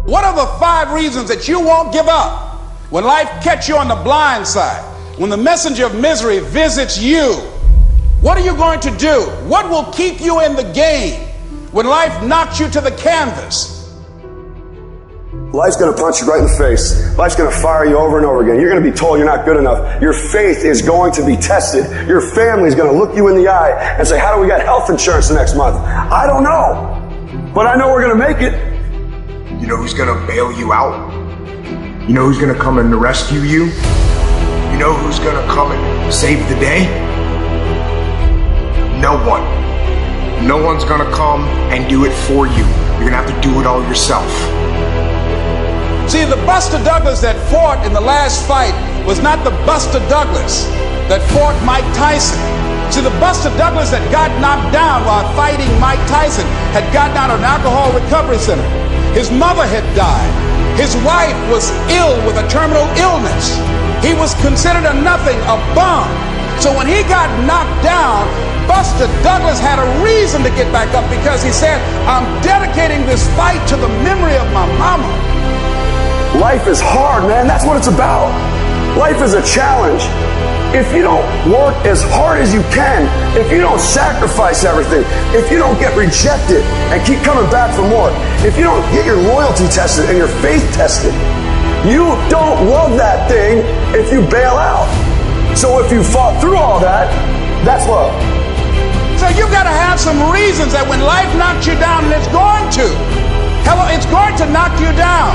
What are the 5 reasons that you won't give up when life catch you on the blind side? When the messenger of misery visits you, what are you going to do? What will keep you in the game when life knocks you to the canvas? Life's going to punch you right in the face. Life's going to fire you over and over again. You're going to be told you're not good enough. Your faith is going to be tested. Your family's going to look you in the eye and say, how do we get health insurance the next month? I don't know. But I know we're going to make it. You know who's going to bail you out? You know who's going to come and rescue you? You know who's going to come and save the day? No one. No one's going to come and do it for you. You're going to have to do it all yourself. See, the Buster Douglas that fought in the last fight was not the Buster Douglas that fought Mike Tyson. See, the Buster Douglas that got knocked down while fighting Mike Tyson had gotten out of an alcohol recovery center. His mother had died. His wife was ill with a terminal illness. He was considered a nothing, a bum. So when he got knocked down, Buster Douglas had a reason to get back up, because he said, I'm dedicating this fight to the memory of my mama. Life is hard, man. That's what it's about. Life is a challenge. If you don't work as hard as you can, if you don't sacrifice everything, if you don't get rejected and keep coming back for more, if you don't get your loyalty tested and your faith tested, you don't love that thing if you bail out. So if you fought through all that, that's love. So you've got to have some reasons that when life knocks you down, and it's going to, it's going to knock you down.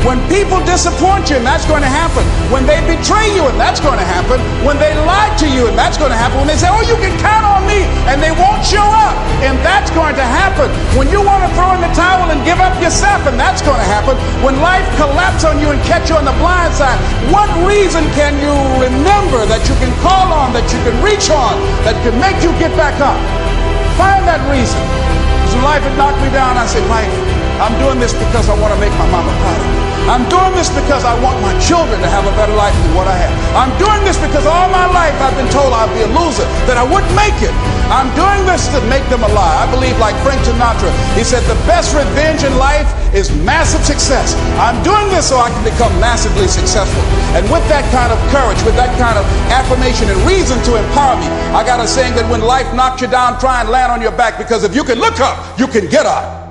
When people disappoint you, and that's going to happen. When they betray you, and that's going to happen. When they lie to you, and that's going to happen. When they say, oh, you can count on me, and they won't show up, and that's going to happen. When you want to throw in the towel and give up yourself, and that's going to happen. When life collapses on you and catch you on the blind side, what reason can you remember that you can call on, that you can reach on, that can make you get back up? Find that reason. So life had knocked me down. I said, life, I'm doing this because I want to make my mama proud of me. I'm doing this because I want my children to have a better life than what I have. I'm doing this because all my life I've been told I'd be a loser, that I wouldn't make it. I'm doing this to make them alive. I believe, like Frank Sinatra, he said the best revenge in life is massive success. I'm doing this so I can become massively successful. And with that kind of courage, with that kind of affirmation and reason to empower me, I got a saying that when life knocks you down, try and land on your back, because if you can look up, you can get up.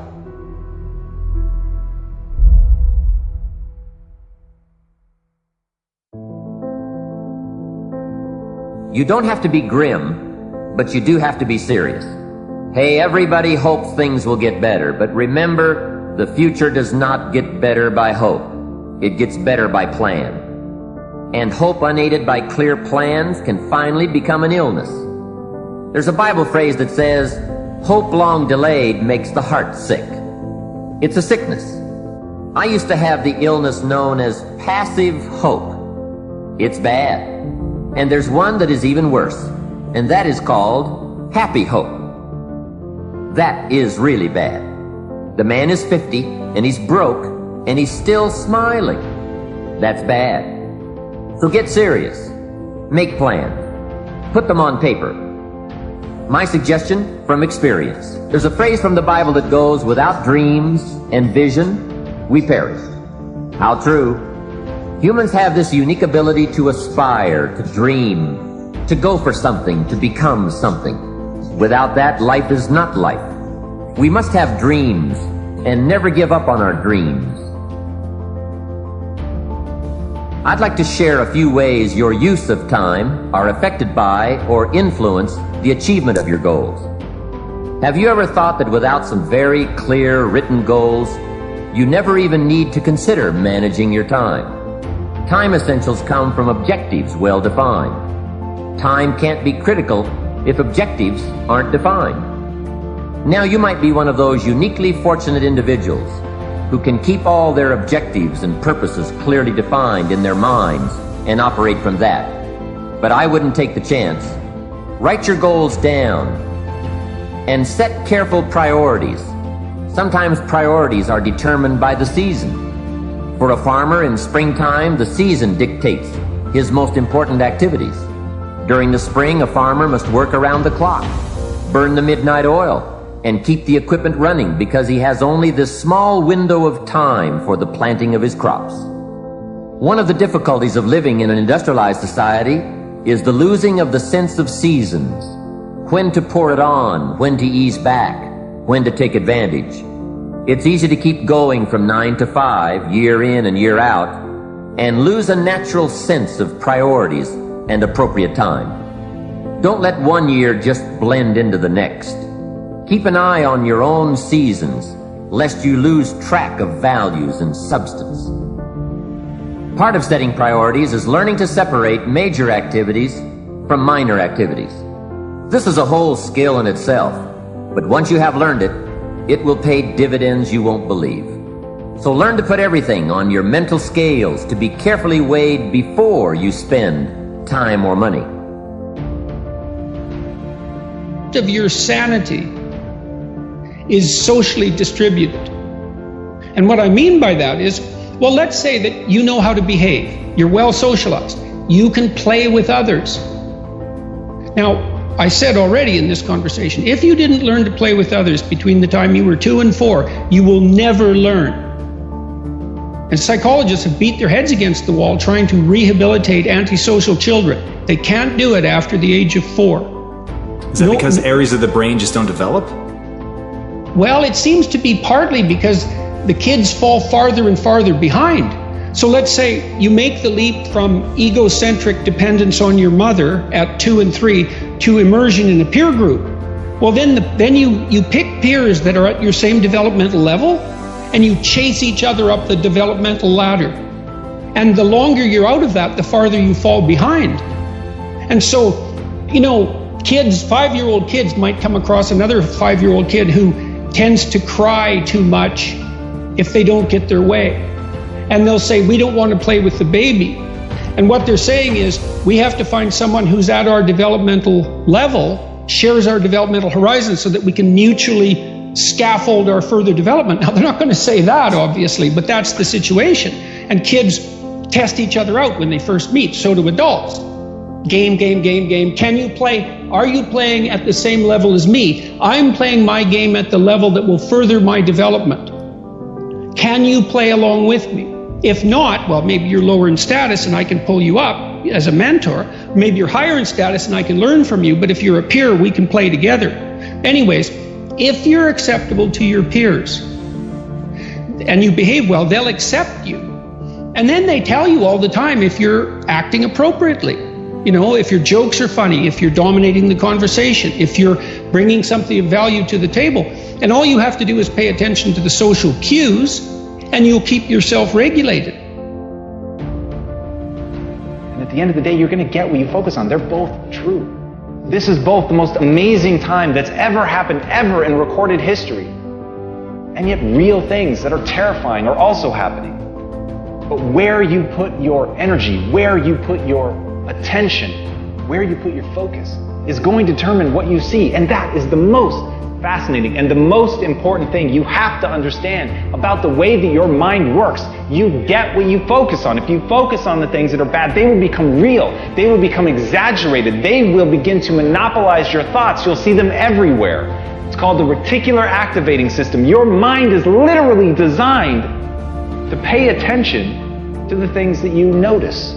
You don't have to be grim, but you do have to be serious. Hey, everybody hopes things will get better, but remember, the future does not get better by hope. It gets better by plan. And hope unaided by clear plans can finally become an illness. There's a Bible phrase that says, hope long delayed makes the heart sick. It's a sickness. I used to have the illness known as passive hope. It's bad. And there's one that is even worse, and that is called happy hope. That is really bad. The man is 50, and he's broke, and he's still smiling. That's bad. So get serious. Make plans. Put them on paper. My suggestion from experience. There's a phrase from the Bible that goes, without dreams and vision, we perish. How true. Humans have this unique ability to aspire, to dream, to go for something, to become something. Without that, life is not life. We must have dreams and never give up on our dreams. I'd like to share a few ways your use of time are affected by or influence the achievement of your goals. Have you ever thought that without some very clear written goals, you never even need to consider managing your time? Time essentials come from objectives well defined. Time can't be critical if objectives aren't defined. Now you might be one of those uniquely fortunate individuals who can keep all their objectives and purposes clearly defined in their minds and operate from that. But I wouldn't take the chance. Write your goals down and set careful priorities. Sometimes priorities are determined by the season. For a farmer in springtime, the season dictates his most important activities. During the spring, a farmer must work around the clock, burn the midnight oil, and keep the equipment running because he has only this small window of time for the planting of his crops. One of the difficulties of living in an industrialized society is the losing of the sense of seasons. When to pour it on, when to ease back, when to take advantage. It's easy to keep going from 9 to 5, year in and year out, and lose a natural sense of priorities and appropriate time. Don't let one year just blend into the next. Keep an eye on your own seasons, lest you lose track of values and substance. Part of setting priorities is learning to separate major activities from minor activities. This is a whole skill in itself, but once you have learned it, it will pay dividends you won't believe. So learn to put everything on your mental scales to be carefully weighed before you spend time or money. Of your sanity is socially distributed. And what I mean by that is, well, let's say that you know how to behave. You're well socialized. You can play with others. Now, I said already in this conversation, if you didn't learn to play with others between the time you were 2 and 4, you will never learn. And psychologists have beat their heads against the wall trying to rehabilitate antisocial children. They can't do it after the age of 4. Is that because areas of the brain just don't develop? Well, it seems to be partly because the kids fall farther and farther behind. So let's say you make the leap from egocentric dependence on your mother at 2 and 3 to immersion in a peer group. Well, then you pick peers that are at your same developmental level, and you chase each other up the developmental ladder. And the longer you're out of that, the farther you fall behind. And so, kids, 5-year-old kids might come across another 5-year-old kid who tends to cry too much if they don't get their way. And they'll say, we don't want to play with the baby. And what they're saying is, we have to find someone who's at our developmental level, shares our developmental horizon, so that we can mutually scaffold our further development. Now, they're not going to say that, obviously, but that's the situation. And kids test each other out when they first meet. So do adults. Game. Can you play? Are you playing at the same level as me? I'm playing my game at the level that will further my development. Can you play along with me? If not, well, maybe you're lower in status and I can pull you up as a mentor. Maybe you're higher in status and I can learn from you, but if you're a peer, we can play together. Anyways, if you're acceptable to your peers and you behave well, they'll accept you. And then they tell you all the time if you're acting appropriately. If your jokes are funny, if you're dominating the conversation, if you're bringing something of value to the table. And all you have to do is pay attention to the social cues, and you'll keep yourself regulated. And at the end of the day, you're going to get what you focus on. They're both true. This is both the most amazing time that's ever happened, ever in recorded history. And yet real things that are terrifying are also happening. But where you put your energy, where you put your attention, where you put your focus, is going to determine what you see. And that is the most fascinating and the most important thing you have to understand about the way that your mind works. You get what you focus on. If you focus on the things that are bad, they will become real. They will become exaggerated. They will begin to monopolize your thoughts. You'll see them everywhere. It's called the reticular activating system. Your mind is literally designed to pay attention to the things that you notice.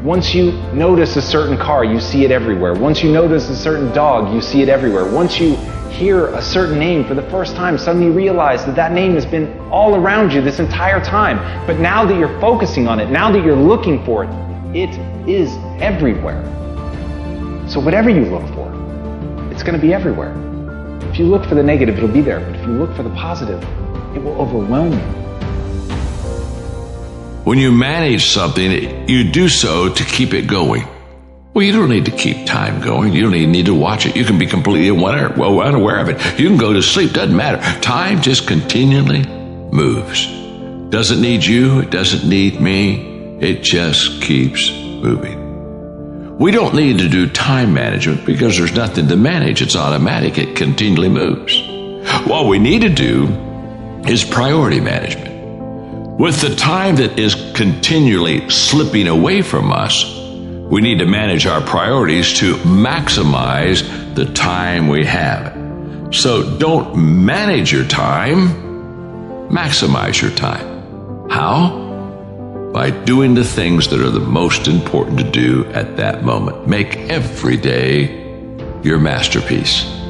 Once you notice a certain car, you see it everywhere. Once you notice a certain dog, you see it everywhere. Once you hear a certain name for the first time, suddenly you realize that name has been all around you this entire time. But now that you're focusing on it, now that you're looking for it, it is everywhere. So whatever you look for, it's going to be everywhere. If you look for the negative, it'll be there. But if you look for the positive, it will overwhelm you. When you manage something, you do so to keep it going. Well, you don't need to keep time going. You don't even need to watch it. You can be completely unaware of it. You can go to sleep. Doesn't matter. Time just continually moves. Doesn't need you. It doesn't need me. It just keeps moving. We don't need to do time management because there's nothing to manage. It's automatic. It continually moves. What we need to do is priority management. With the time that is continually slipping away from us, we need to manage our priorities to maximize the time we have. So don't manage your time, maximize your time. How? By doing the things that are the most important to do at that moment. Make every day your masterpiece.